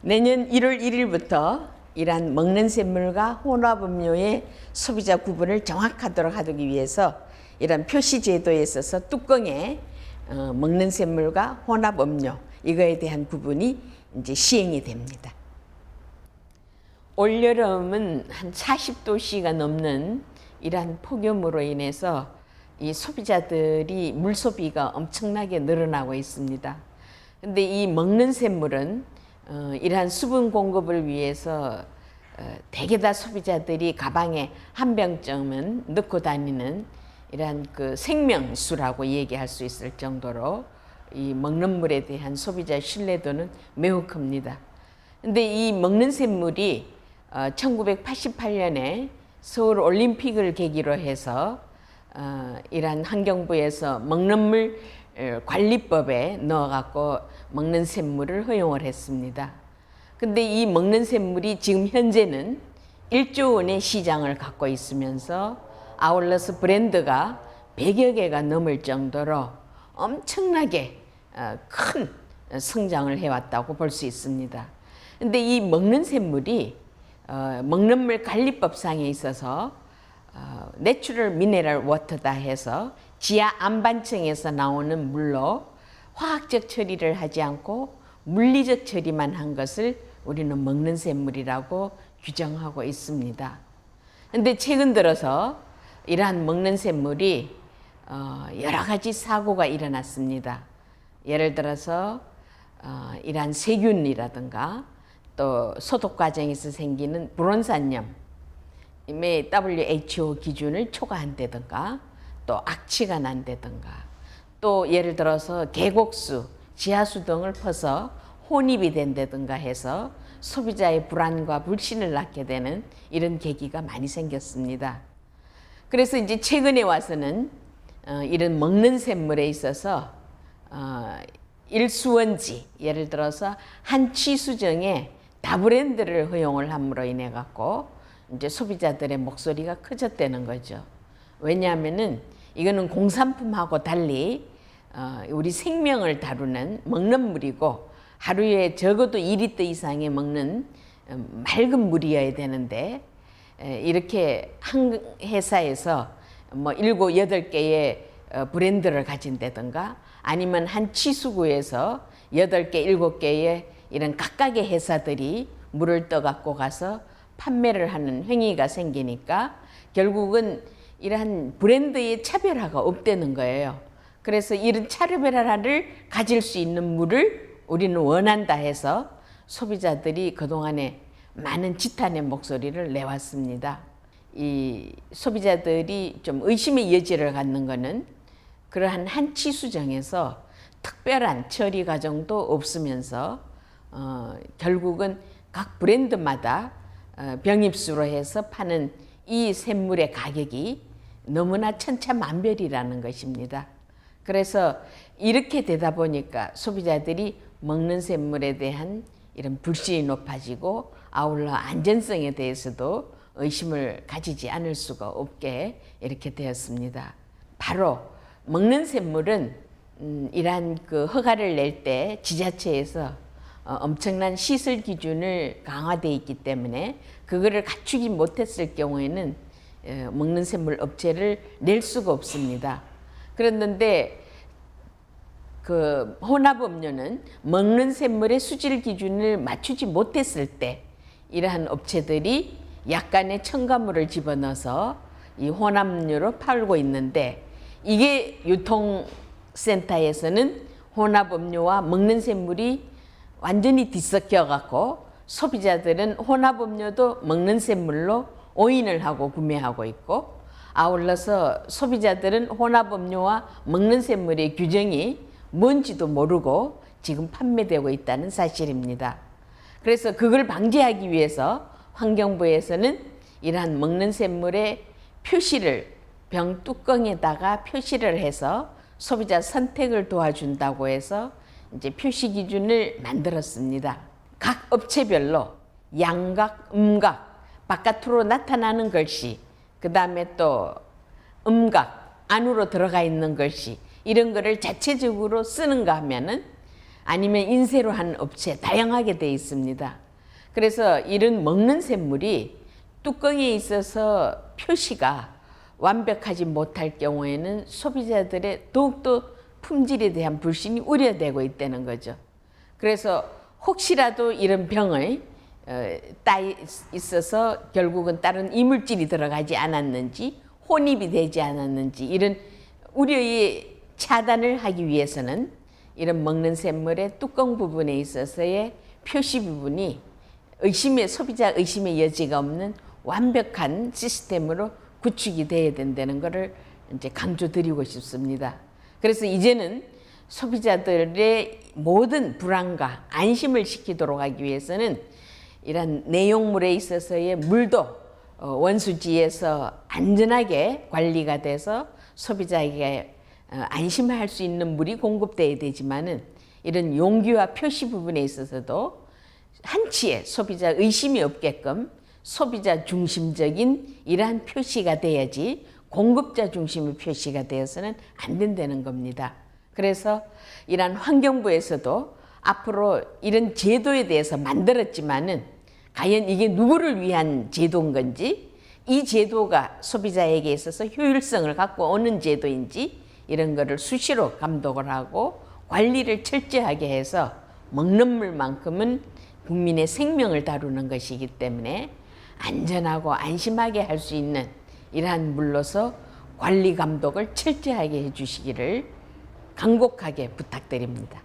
내년 1월 1일부터 이러한 먹는 샘물과 혼합음료의 소비자 구분을 정확하도록 하기 위해서 이런 표시 제도에 있어서 뚜껑에 먹는 샘물과 혼합음료 이거에 대한 구분이 이제 시행이 됩니다. 올여름은 한 40도씨가 넘는 이러한 폭염으로 인해서 이 소비자들이 물 소비가 엄청나게 늘어나고 있습니다. 근데 이 먹는 샘물은 이러한 수분 공급을 위해서 대개 다 소비자들이 가방에 한 병쯤은 넣고 다니는 이러한 그 생명수라고 얘기할 수 있을 정도로 이 먹는 물에 대한 소비자 신뢰도는 매우 큽니다. 근데 이 먹는 샘물이 1988년에 서울 올림픽을 계기로 해서 이러한 환경부에서 먹는 물 관리법에 넣어갖고 먹는 샘물을 허용을 했습니다. 근데 이 먹는 샘물이 지금 현재는 1조 원의 시장을 갖고 있으면서 아울러서 브랜드가 100여 개가 넘을 정도로 엄청나게 큰 성장을 해왔다고 볼 수 있습니다. 근데 이 먹는 샘물이 먹는 물 관리법상에 있어서 내추럴 미네랄 워터다 해서 지하 안반층에서 나오는 물로 화학적 처리를 하지 않고 물리적 처리만 한 것을 우리는 먹는 샘물이라고 규정하고 있습니다. 근데 최근 들어서 이러한 먹는 샘물이 여러 가지 사고가 일어났습니다. 예를 들어서 이러한 세균이라든가 또 소독 과정에서 생기는 불온산염, WHO 기준을 초과한다든가 또 악취가 난다든가 또 예를 들어서 계곡수, 지하수 등을 퍼서 혼입이 된다든가 해서 소비자의 불안과 불신을 낳게 되는 이런 계기가 많이 생겼습니다. 그래서 이제 최근에 와서는 이런 먹는 샘물에 있어서 일수원지, 예를 들어서 한 취수정에 다브랜드를 허용을 함으로 인해 갖고 이제 소비자들의 목소리가 커졌다는 거죠. 왜냐하면은 이거는 공산품하고 달리 우리 생명을 다루는 먹는 물이고 하루에 적어도 2리터 이상의 먹는 맑은 물이어야 되는데 이렇게 한 회사에서 뭐 7, 8개의 브랜드를 가진다든가 아니면 한 취수구에서 8개, 7개의 이런 각각의 회사들이 물을 떠갖고 가서 판매를 하는 행위가 생기니까 결국은 이러한 브랜드의 차별화가 없다는 거예요. 그래서 이런 차별화를 가질 수 있는 물을 우리는 원한다 해서 소비자들이 그동안에 많은 지탄의 목소리를 내왔습니다. 이 소비자들이 좀 의심의 여지를 갖는 것은 그러한 한 취수정에서 특별한 처리 과정도 없으면서 결국은 각 브랜드마다 병입수로 해서 파는 이 샘물의 가격이 너무나 천차만별이라는 것입니다. 그래서 이렇게 되다 보니까 소비자들이 먹는 샘물에 대한 이런 불신이 높아지고 아울러 안전성에 대해서도 의심을 가지지 않을 수가 없게 이렇게 되었습니다. 바로 먹는 샘물은 이러한 그 허가를 낼 때 지자체에서 엄청난 시설 기준을 강화되어 있기 때문에 그거를 갖추지 못했을 경우에는 먹는 샘물 업체를 낼 수가 없습니다. 그랬는데 그 혼합음료는 먹는 샘물의 수질 기준을 맞추지 못했을 때 이러한 업체들이 약간의 첨가물을 집어넣어서 이 혼합음료로 팔고 있는데 이게 유통센터에서는 혼합음료와 먹는 샘물이 완전히 뒤섞여 갖고 소비자들은 혼합음료도 먹는 샘물로 오인을 하고 구매하고 있고 아울러서 소비자들은 혼합음료와 먹는 샘물의 규정이 뭔지도 모르고 지금 판매되고 있다는 사실입니다. 그래서 그걸 방지하기 위해서 환경부에서는 이러한 먹는 샘물의 표시를 병 뚜껑에다가 표시를 해서 소비자 선택을 도와준다고 해서 이제 표시 기준을 만들었습니다. 각 업체별로 양각, 음각, 바깥으로 나타나는 글씨, 그 다음에 또 음각, 안으로 들어가 있는 글씨 이런 거를 자체적으로 쓰는가 하면은 아니면 인쇄로 한 업체 다양하게 되어 있습니다. 그래서 이런 먹는 샘물이 뚜껑에 있어서 표시가 완벽하지 못할 경우에는 소비자들의 더욱더 품질에 대한 불신이 우려되고 있다는 거죠. 그래서 혹시라도 이런 병을 따 있어서 결국은 다른 이물질이 들어가지 않았는지 혼입이 되지 않았는지 이런 우려의 차단을 하기 위해서는 이런 먹는 샘물의 뚜껑 부분에 있어서의 표시 부분이 소비자 의심의 여지가 없는 완벽한 시스템으로 구축이 돼야 된다는 것을 이제 강조드리고 싶습니다. 그래서 이제는 소비자들의 모든 불안과 안심을 시키도록 하기 위해서는 이런 내용물에 있어서의 물도 원수지에서 안전하게 관리가 돼서 소비자에게 안심할 수 있는 물이 공급돼야 되지만은 이런 용기와 표시 부분에 있어서도 한치의 소비자 의심이 없게끔 소비자 중심적인 이러한 표시가 돼야지 공급자 중심의 표시가 되어서는 안 된다는 겁니다. 그래서 이러한 환경부에서도 앞으로 이런 제도에 대해서 만들었지만은 과연 이게 누구를 위한 제도인 건지 이 제도가 소비자에게 있어서 효율성을 갖고 오는 제도인지 이런 거를 수시로 감독을 하고 관리를 철저하게 해서 먹는 물만큼은 국민의 생명을 다루는 것이기 때문에 안전하고 안심하게 할 수 있는 이러한 물로서 관리 감독을 철저하게 해주시기를 간곡하게 부탁드립니다.